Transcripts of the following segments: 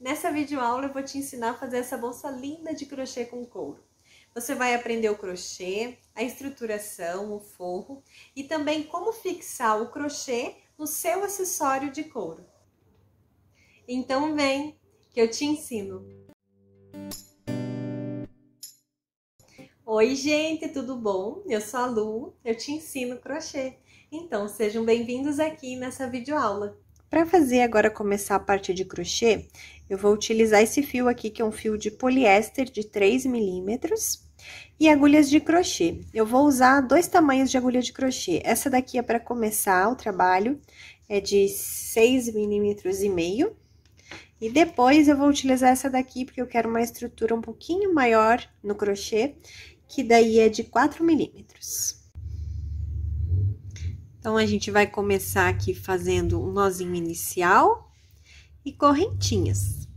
Nessa videoaula eu vou te ensinar a fazer essa bolsa linda de crochê com couro. Você vai aprender o crochê, a estruturação, o forro e também como fixar o crochê no seu acessório de couro. Então vem que eu te ensino! Oi gente, tudo bom? Eu sou a Lu, eu te ensino crochê. Então sejam bem-vindos aqui nessa videoaula. Para fazer agora começar a parte de crochê, eu vou utilizar esse fio aqui, que é um fio de poliéster de 3 milímetros, e agulhas de crochê. Eu vou usar 2 tamanhos de agulha de crochê. Essa daqui é para começar o trabalho, é de 6 milímetros e meio. E depois eu vou utilizar essa daqui, porque eu quero uma estrutura um pouquinho maior no crochê, que daí é de 4 milímetros. Então, a gente vai começar aqui fazendo um nozinho inicial e correntinhas.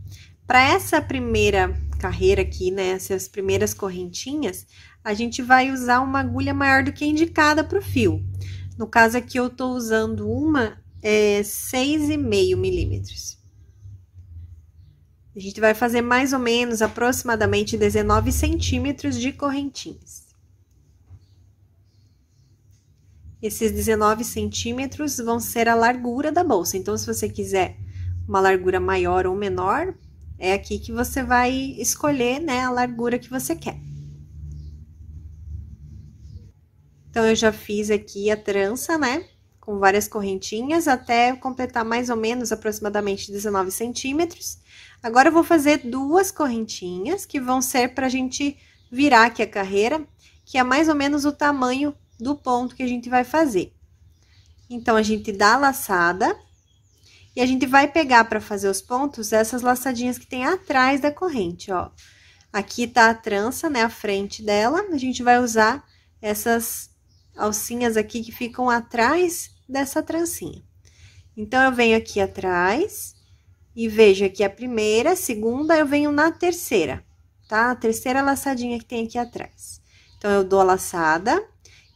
Para essa primeira carreira aqui, né, essas primeiras correntinhas, a gente vai usar uma agulha maior do que a indicada para o fio. No caso aqui, eu tô usando uma 6,5 milímetros. A gente vai fazer mais ou menos, aproximadamente 19 centímetros de correntinhas. Esses 19 centímetros vão ser a largura da bolsa. Então, se você quiser uma largura maior ou menor, é aqui que você vai escolher, né, a largura que você quer. Então, eu já fiz aqui a trança, né, com várias correntinhas, até completar mais ou menos, aproximadamente 19 centímetros. Agora, eu vou fazer 2 correntinhas, que vão ser pra gente virar aqui a carreira, que é mais ou menos o tamanho do ponto que a gente vai fazer. Então, a gente dá a laçada e a gente vai pegar para fazer os pontos essas laçadinhas que tem atrás da corrente, ó. Aqui tá a trança, né, a frente dela, a gente vai usar essas alcinhas aqui que ficam atrás dessa trancinha. Então, eu venho aqui atrás e vejo aqui a primeira, a segunda, eu venho na terceira, tá? A terceira laçadinha que tem aqui atrás. Então, eu dou a laçada,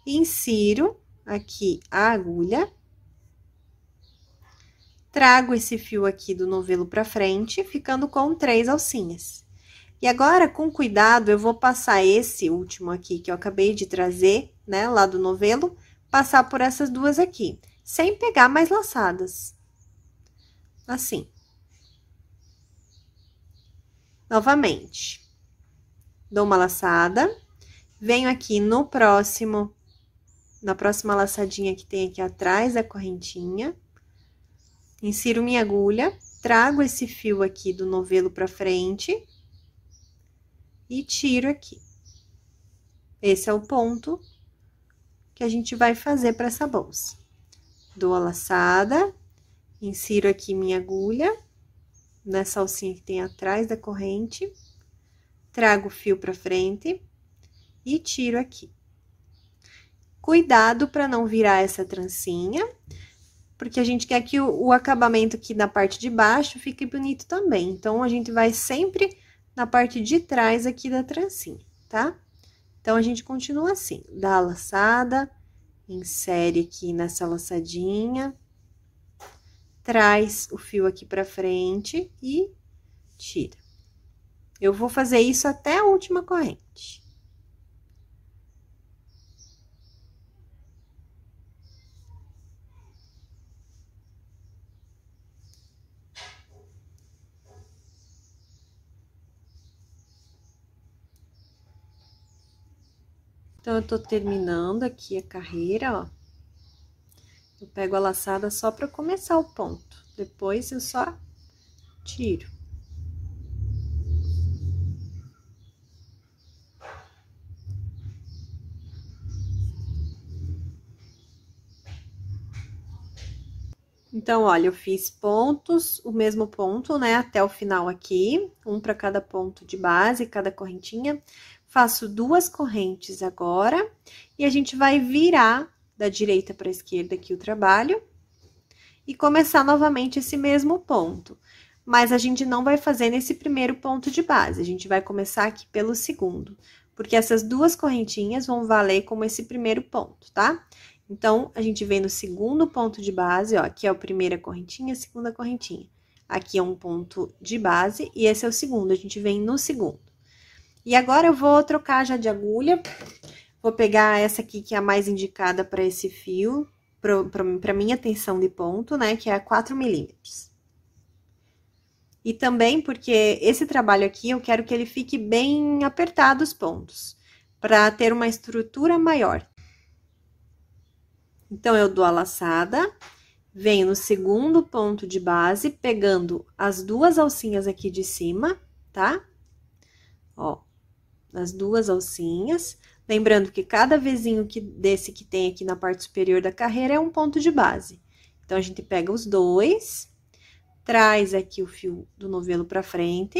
insiro aqui a agulha, trago esse fio aqui do novelo pra frente, ficando com 3 alcinhas. E agora, com cuidado, eu vou passar esse último aqui que eu acabei de trazer, né, lá do novelo, passar por essas 2 aqui, sem pegar mais laçadas. Assim. Novamente. Dou uma laçada, venho aqui no próximo, na próxima laçadinha que tem aqui atrás da correntinha, insiro minha agulha, trago esse fio aqui do novelo pra frente e tiro aqui. Esse é o ponto que a gente vai fazer para essa bolsa. Dou a laçada, insiro aqui minha agulha nessa alcinha que tem atrás da corrente, trago o fio pra frente e tiro aqui. Cuidado para não virar essa trancinha, porque a gente quer que o acabamento aqui na parte de baixo fique bonito também. Então, a gente vai sempre na parte de trás aqui da trancinha, tá? Então, a gente continua assim, dá a laçada, insere aqui nessa laçadinha, traz o fio aqui pra frente e tira. Eu vou fazer isso até a última corrente. Então, eu tô terminando aqui a carreira, ó. Eu pego a laçada só pra começar o ponto. Depois, eu só tiro. Então, olha, eu fiz pontos, o mesmo ponto, né, até o final aqui, um para cada ponto de base, cada correntinha. Faço 2 correntes agora, e a gente vai virar da direita para a esquerda aqui o trabalho, e começar novamente esse mesmo ponto. Mas a gente não vai fazer nesse primeiro ponto de base, a gente vai começar aqui pelo segundo, porque essas 2 correntinhas vão valer como esse primeiro ponto, tá? Então, a gente vem no segundo ponto de base, ó, aqui é a primeira correntinha, a segunda correntinha. Aqui é um ponto de base e esse é o segundo, a gente vem no segundo. E agora eu vou trocar já de agulha, vou pegar essa aqui que é a mais indicada para esse fio, para minha tensão de ponto, né, que é a 4 milímetros. E também porque esse trabalho aqui eu quero que ele fique bem apertado os pontos, para ter uma estrutura maior. Então, eu dou a laçada, venho no segundo ponto de base, pegando as duas alcinhas aqui de cima, tá? Ó, as duas alcinhas. Lembrando que cada vizinho desse que tem aqui na parte superior da carreira é um ponto de base. Então, a gente pega os dois, traz aqui o fio do novelo pra frente,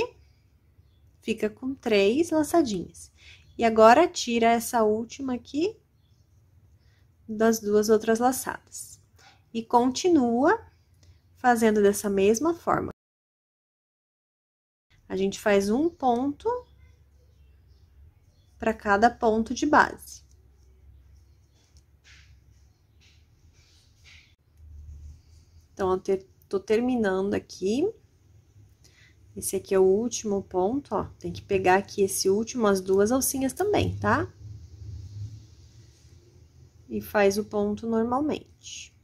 fica com 3 laçadinhas. E agora, tira essa última aqui das duas outras laçadas. E continua fazendo dessa mesma forma. A gente faz um ponto para cada ponto de base. Então, eu tô terminando aqui. Esse aqui é o último ponto, ó. Tem que pegar aqui esse último, as duas alcinhas também, tá? E faz o ponto normalmente.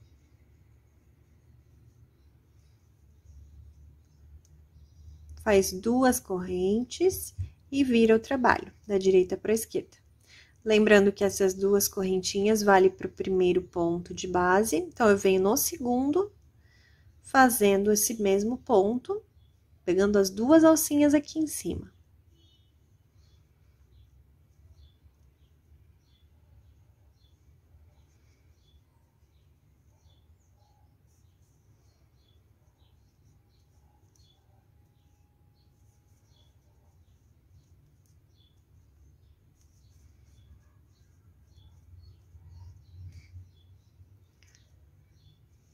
Faz duas correntes e vira o trabalho, da direita para a esquerda. Lembrando que essas duas correntinhas valem para o primeiro ponto de base, então, eu venho no segundo, fazendo esse mesmo ponto, pegando as duas alcinhas aqui em cima.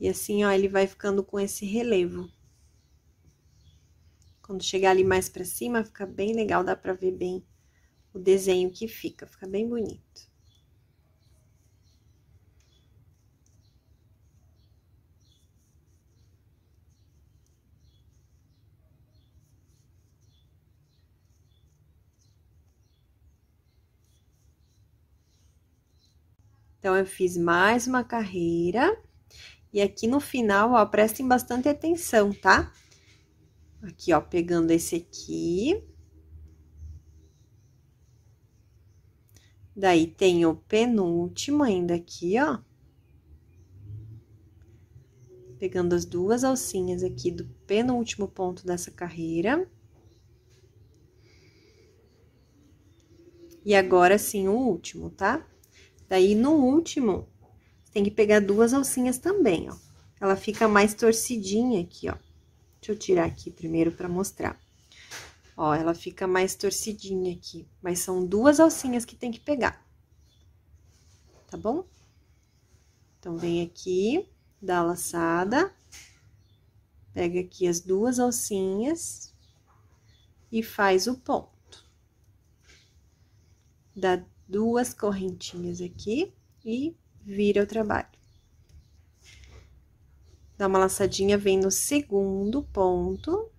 E assim, ó, ele vai ficando com esse relevo. Quando chegar ali mais pra cima, fica bem legal, dá pra ver bem o desenho que fica bem bonito. Então, eu fiz mais uma carreira. E aqui no final, ó, prestem bastante atenção, tá? Aqui, ó, pegando esse aqui. Daí, tem o penúltimo ainda aqui, ó. Pegando as duas alcinhas aqui do penúltimo ponto dessa carreira. E agora, sim, o último, tá? Daí, no último, tem que pegar duas alcinhas também, ó. Ela fica mais torcidinha aqui, ó. Deixa eu tirar aqui primeiro pra mostrar. Ó, ela fica mais torcidinha aqui, mas são duas alcinhas que tem que pegar. Tá bom? Então, vem aqui, dá a laçada, pega aqui as duas alcinhas e faz o ponto. Dá duas correntinhas aqui e vira o trabalho. Dá uma laçadinha, vem no segundo ponto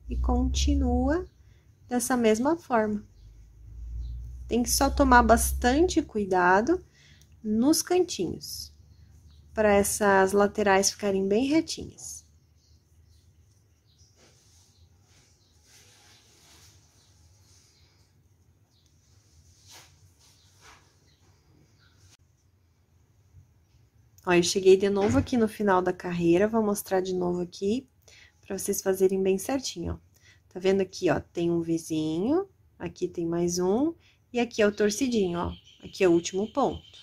e continua dessa mesma forma. Tem que só tomar bastante cuidado nos cantinhos, para essas laterais ficarem bem retinhas. Ó, eu cheguei de novo aqui no final da carreira, vou mostrar de novo aqui, pra vocês fazerem bem certinho, ó. Tá vendo aqui, ó, tem um vizinho, aqui tem mais um, e aqui é o torcidinho, ó. Aqui é o último ponto,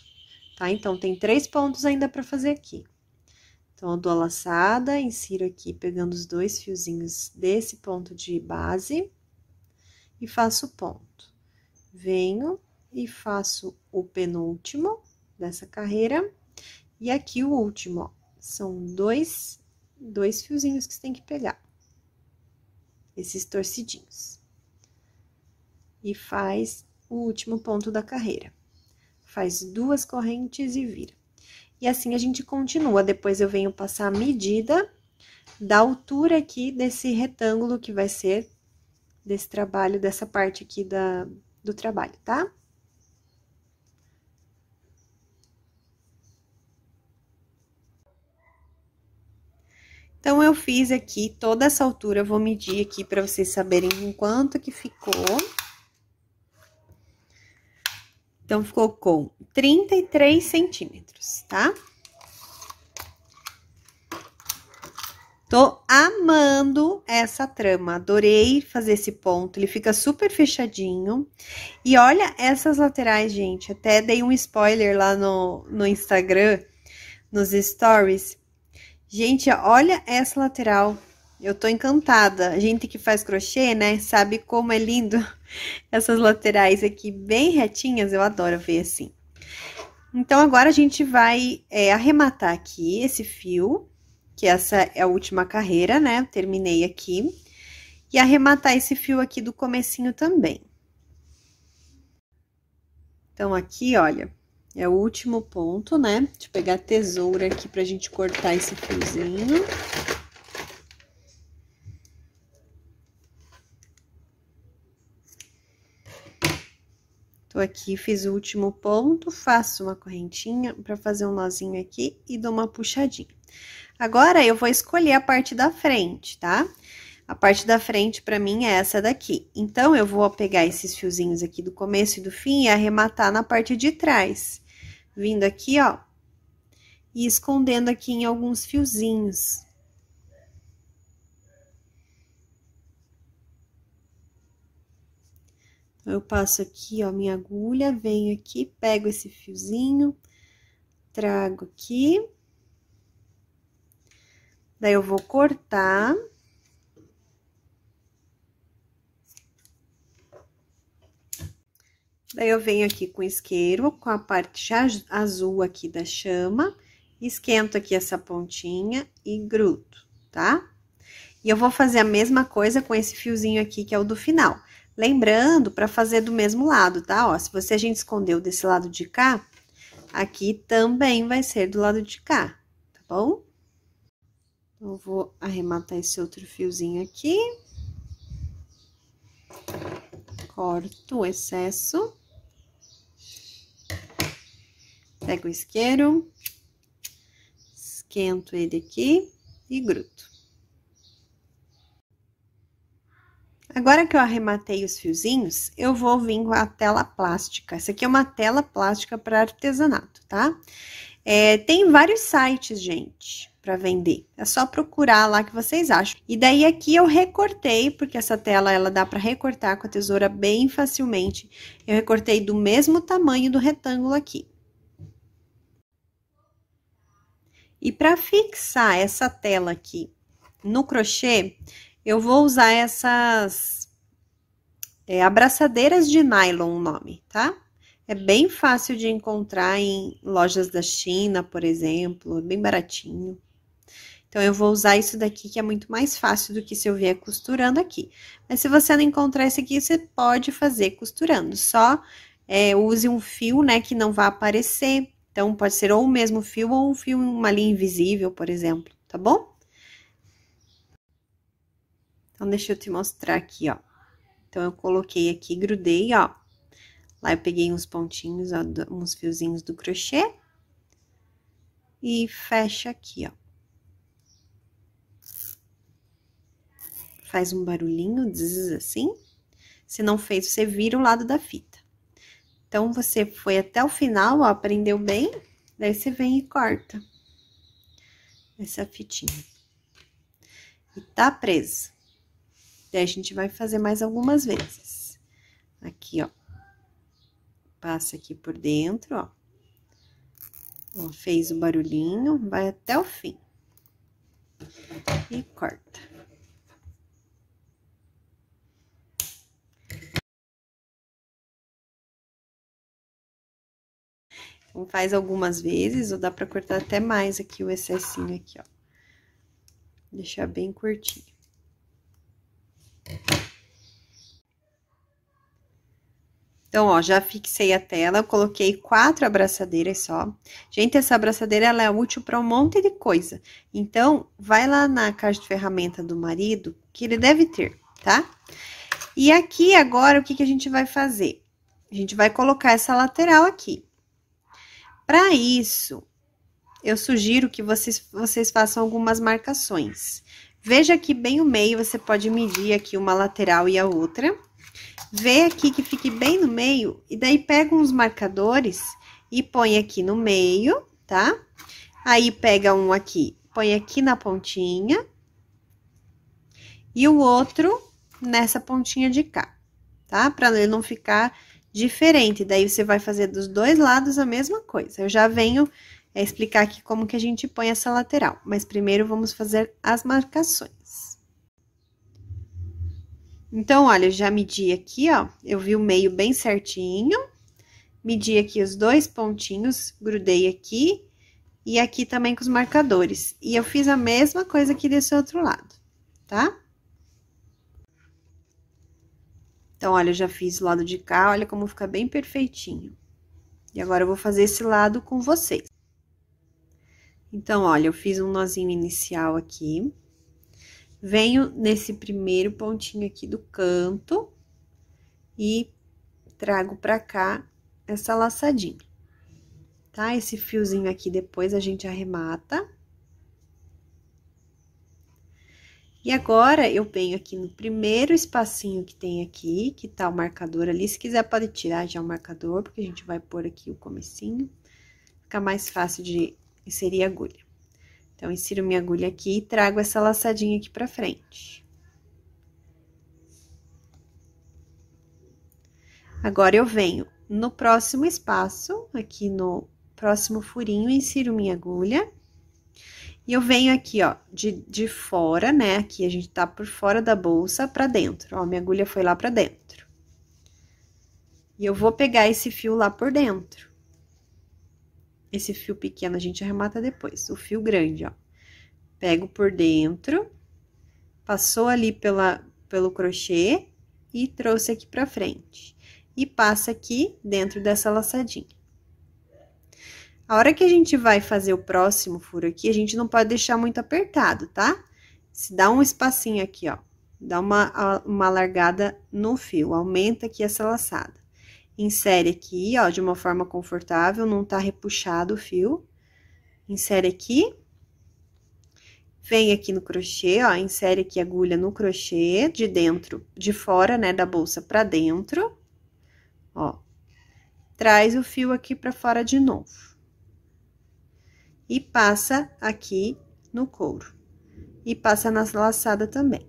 tá? Então, tem 3 pontos ainda pra fazer aqui. Então, eu dou a laçada, insiro aqui, pegando os 2 fiozinhos desse ponto de base, e faço o ponto. Venho e faço o penúltimo dessa carreira. E aqui o último, ó, são dois fiozinhos que você tem que pegar. Esses torcidinhos. E faz o último ponto da carreira. Faz 2 correntes e vira. E assim a gente continua. Depois eu venho passar a medida da altura aqui desse retângulo que vai ser desse trabalho, dessa parte aqui do trabalho, tá? Então, eu fiz aqui toda essa altura, eu vou medir aqui pra vocês saberem em quanto que ficou. Então, ficou com 33 centímetros, tá? Tô amando essa trama, adorei fazer esse ponto, ele fica super fechadinho. E olha essas laterais, gente, até dei um spoiler lá no Instagram, nos stories. Gente, olha essa lateral, eu tô encantada. A gente que faz crochê, né, sabe como é lindo essas laterais aqui, bem retinhas, eu adoro ver assim. Então, agora a gente vai arrematar aqui esse fio, que essa é a última carreira, né? Terminei aqui. E arrematar esse fio aqui do comecinho também. Então, aqui, olha, é o último ponto, né? Deixa eu pegar a tesoura aqui pra gente cortar esse fiozinho. Tô aqui, fiz o último ponto, faço uma correntinha pra fazer um nozinho aqui e dou uma puxadinha. Agora, eu vou escolher a parte da frente, tá? A parte da frente, pra mim, é essa daqui. Então, eu vou pegar esses fiozinhos aqui do começo e do fim e arrematar na parte de trás. Vindo aqui, ó, e escondendo aqui em alguns fiozinhos. Eu passo aqui, ó, minha agulha, venho aqui, pego esse fiozinho, trago aqui. Daí, eu vou cortar. Daí, eu venho aqui com o isqueiro, com a parte já azul aqui da chama, esquento aqui essa pontinha e grudo, tá? E eu vou fazer a mesma coisa com esse fiozinho aqui, que é o do final. Lembrando, pra fazer do mesmo lado, tá? Ó, se a gente escondeu desse lado de cá, aqui também vai ser do lado de cá, tá bom? Eu vou arrematar esse outro fiozinho aqui. Corto o excesso. Pego o isqueiro. Esquento ele aqui e grudo. Agora que eu arrematei os fiozinhos, eu vou vir com a tela plástica. Essa aqui é uma tela plástica para artesanato, tá? Tem vários sites, gente, para vender. É só procurar lá que vocês acham. E daí aqui eu recortei, porque essa tela ela dá para recortar com a tesoura bem facilmente. Eu recortei do mesmo tamanho do retângulo aqui. E para fixar essa tela aqui no crochê, eu vou usar essas abraçadeiras de nylon, o nome, tá? É bem fácil de encontrar em lojas da China, por exemplo, é bem baratinho. Então, eu vou usar isso daqui, que é muito mais fácil do que se eu vier costurando aqui. Mas se você não encontrar esse aqui, você pode fazer costurando. Só use um fio, né, que não vai aparecer. Então, pode ser ou o mesmo fio ou um fio em uma linha invisível, por exemplo, tá bom? Então, deixa eu te mostrar aqui, ó. Então, eu coloquei aqui, grudei, ó. Lá eu peguei uns pontinhos, ó, uns fiozinhos do crochê. E fecha aqui, ó. Faz um barulhinho, assim. Se não fez, você vira o lado da fita. Então, você foi até o final, ó, aprendeu bem. Daí, você vem e corta essa fitinha. E tá presa. Daí, a gente vai fazer mais algumas vezes. Aqui, ó. Passa aqui por dentro, ó. Ó, fez o barulhinho, vai até o fim. E corta. Então, faz algumas vezes, ou dá pra cortar até mais aqui o excessinho aqui, ó. Deixar bem curtinho. Então, ó, já fixei a tela, eu coloquei 4 abraçadeiras só. Gente, essa abraçadeira, ela é útil para um monte de coisa. Então, vai lá na caixa de ferramenta do marido, que ele deve ter, tá? E aqui, agora, o que que a gente vai fazer? A gente vai colocar essa lateral aqui. Para isso, eu sugiro que vocês façam algumas marcações. Veja aqui bem o meio, você pode medir aqui uma lateral e a outra. Vê aqui que fique bem no meio, e daí pega uns marcadores e põe aqui no meio, tá? Aí, pega um aqui, põe aqui na pontinha, e o outro nessa pontinha de cá, tá? Pra ele não ficar diferente, daí você vai fazer dos dois lados a mesma coisa. Eu já venho explicar aqui como que a gente põe essa lateral, mas primeiro vamos fazer as marcações. Então, olha, já medi aqui, ó, eu vi o meio bem certinho, medi aqui os 2 pontinhos, grudei aqui, e aqui também com os marcadores. E eu fiz a mesma coisa aqui desse outro lado, tá? Então, olha, eu já fiz o lado de cá, olha como fica bem perfeitinho. E agora, eu vou fazer esse lado com vocês. Então, olha, eu fiz um nozinho inicial aqui. Venho nesse primeiro pontinho aqui do canto e trago pra cá essa laçadinha, tá? Esse fiozinho aqui depois a gente arremata. E agora, eu venho aqui no primeiro espacinho que tem aqui, que tá o marcador ali. Se quiser, pode tirar já o marcador, porque a gente vai pôr aqui o comecinho. Fica mais fácil de inserir a agulha. Então, insiro minha agulha aqui e trago essa laçadinha aqui pra frente. Agora, eu venho no próximo espaço, aqui no próximo furinho, insiro minha agulha. E eu venho aqui, ó, de fora, né? Aqui a gente tá por fora da bolsa pra dentro, ó, minha agulha foi lá pra dentro. E eu vou pegar esse fio lá por dentro. Esse fio pequeno a gente arremata depois, o fio grande, ó. Pego por dentro, passou ali pelo crochê e trouxe aqui pra frente. E passa aqui dentro dessa laçadinha. A hora que a gente vai fazer o próximo furo aqui, a gente não pode deixar muito apertado, tá? Se dá um espacinho aqui, ó, dá uma largada no fio, aumenta aqui essa laçada. Insere aqui, ó, de uma forma confortável, não tá repuxado o fio. Insere aqui. Vem aqui no crochê, ó, insere aqui a agulha no crochê, de dentro, de fora, né, da bolsa pra dentro. Ó. Traz o fio aqui pra fora de novo. E passa aqui no couro. E passa na laçada também.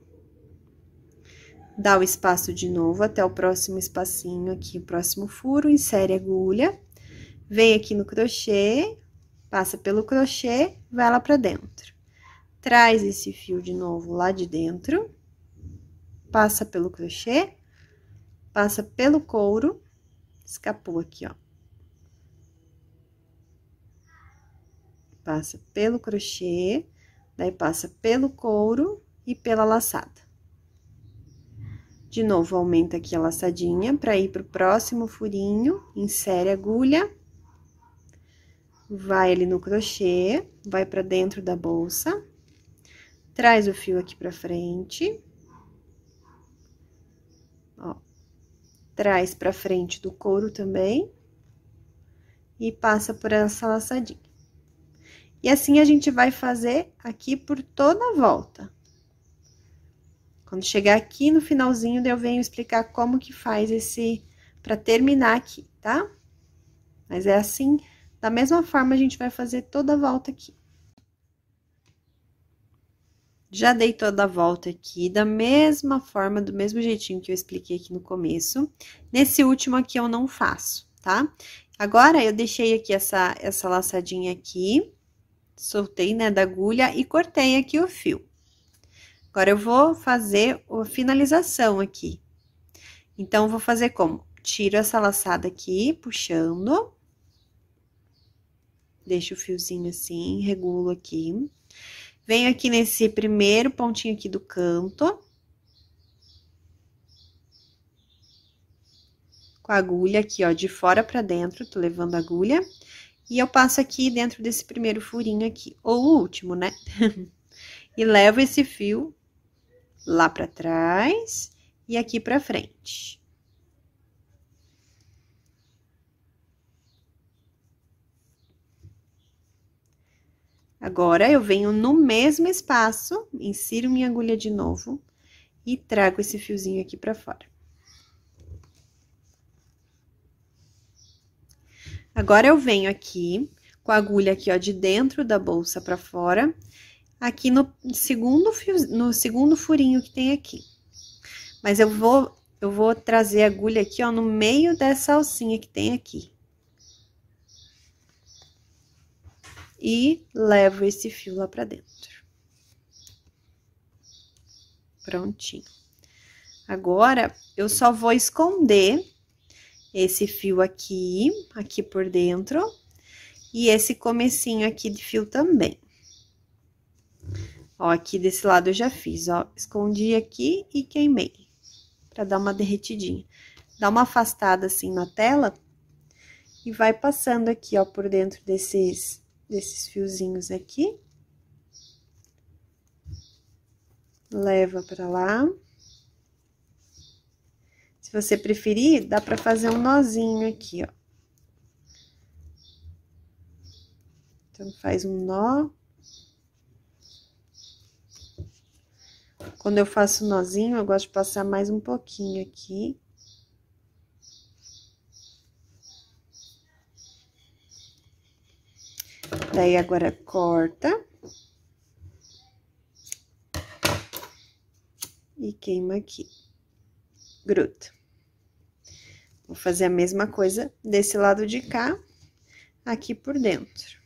Dá o espaço de novo até o próximo espacinho aqui, o próximo furo, insere a agulha, vem aqui no crochê, passa pelo crochê, vai lá pra dentro. Traz esse fio de novo lá de dentro, passa pelo crochê, passa pelo couro, escapou aqui, ó. Passa pelo crochê, daí passa pelo couro e pela laçada. De novo, aumenta aqui a laçadinha para ir pro próximo furinho, insere a agulha, vai ali no crochê, vai para dentro da bolsa, traz o fio aqui pra frente, ó, traz pra frente do couro também, e passa por essa laçadinha. E assim a gente vai fazer aqui por toda a volta. Quando chegar aqui no finalzinho, daí eu venho explicar como que faz pra terminar aqui, tá? Mas é assim, da mesma forma, a gente vai fazer toda a volta aqui. Já dei toda a volta aqui, da mesma forma, do mesmo jeitinho que eu expliquei aqui no começo. Nesse último aqui, eu não faço, tá? Agora, eu deixei aqui essa laçadinha aqui, soltei, né, da agulha e cortei aqui o fio. Agora, eu vou fazer a finalização aqui. Então, vou fazer como? Tiro essa laçada aqui, puxando. Deixo o fiozinho assim, regulo aqui. Venho aqui nesse primeiro pontinho aqui do canto. com a agulha aqui, ó, de fora pra dentro, tô levando a agulha. E eu passo aqui dentro desse primeiro furinho aqui, ou o último, né? E levo esse fio lá pra trás e aqui pra frente. Agora, eu venho no mesmo espaço, insiro minha agulha de novo e trago esse fiozinho aqui pra fora. Agora, eu venho aqui com a agulha aqui, ó, de dentro da bolsa pra fora, aqui no segundo furinho que tem aqui. Mas eu vou trazer a agulha aqui, ó, no meio dessa alcinha que tem aqui. E levo esse fio lá pra dentro. Prontinho. Agora, eu só vou esconder esse fio aqui por dentro, e esse comecinho aqui de fio também. Ó, aqui desse lado eu já fiz, ó, escondi aqui e queimei, pra dar uma derretidinha. Dá uma afastada assim na tela e vai passando aqui, ó, por dentro desses fiozinhos aqui. Leva pra lá. Se você preferir, dá pra fazer um nozinho aqui, ó. Então, faz um nó. Quando eu faço nozinho, eu gosto de passar mais um pouquinho aqui. Daí, agora, corta. E queima aqui. Gruda. Vou fazer a mesma coisa desse lado de cá, aqui por dentro.